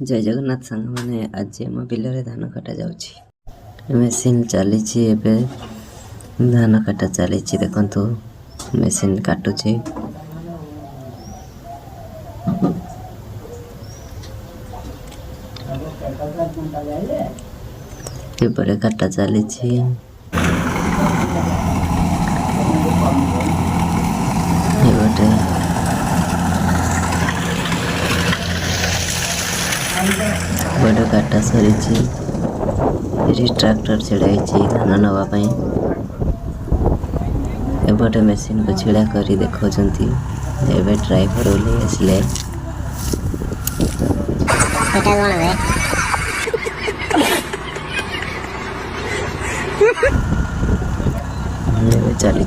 जय जगन्नाथ सांग मैंने आज आम बिल धान कटा जाऊँगी मेसीन चली धान काटा चली देखु मेसीन काटुची एपटे काटा चली बड़े काटा सरी ट्रैक्टर छिड़ाई धान नापी एपटे मेसीन को छिड़ा कर देखा ड्राइवर ओल्ले आसिले चली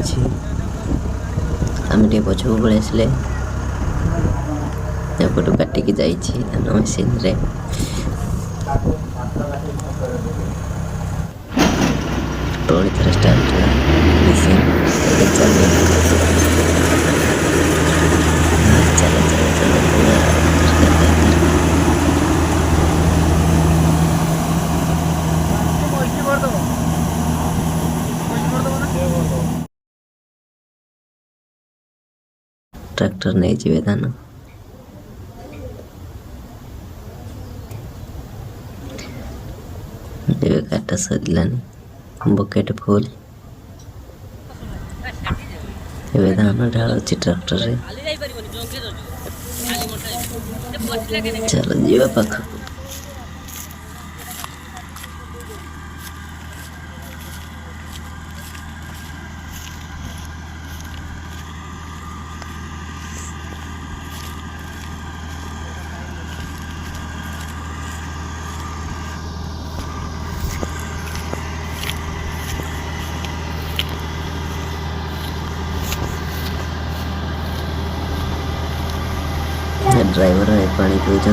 आम टे पछक पलि आसिले एपटू काटिकी जाइए धान मेसीन रे पुणी थे स्टार्ट मेसीन चल ट्रैक्टर नहीं जीवे धान काटा सरलानी बकेट फुल ए धान ढाल ट्रैक्टर रे चलो जीवा पाख ड्राइवर पानी पीछे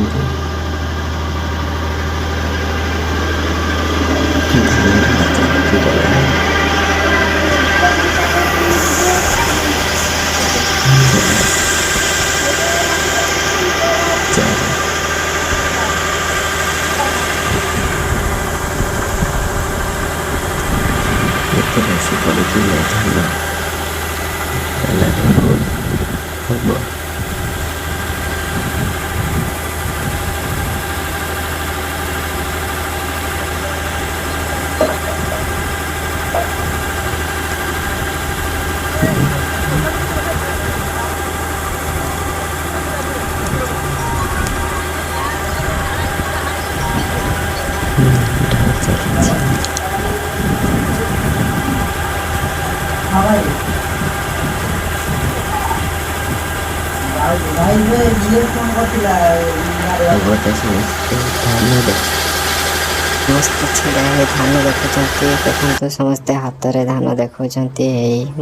मस्त छिड़ा है धान देखुं समस्ते हाथ में धान देखुं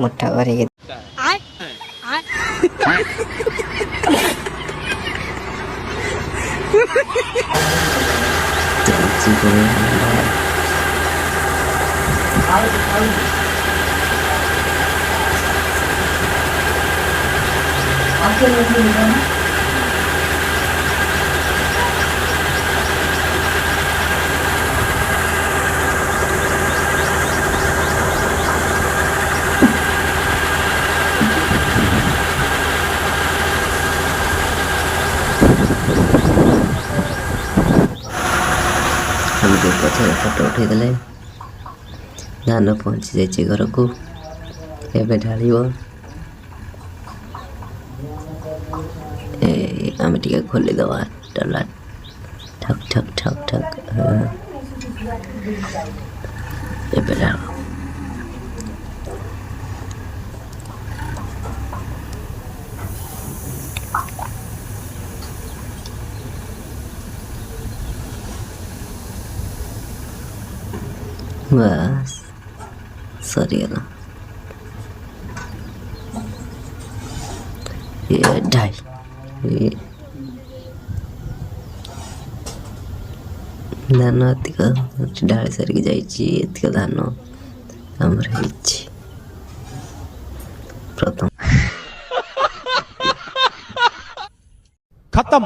मोटा कर पछे फोटो उठेदे धान पहुँची जाइए घर को एवं ढाल आम टे खोलीदवा डला ठक ठक ठक ठक एवं ढाल बस सरीगला ये ढाई धान एतिक ढाली सारिक जाइए धान आमर प्रथम खत्म।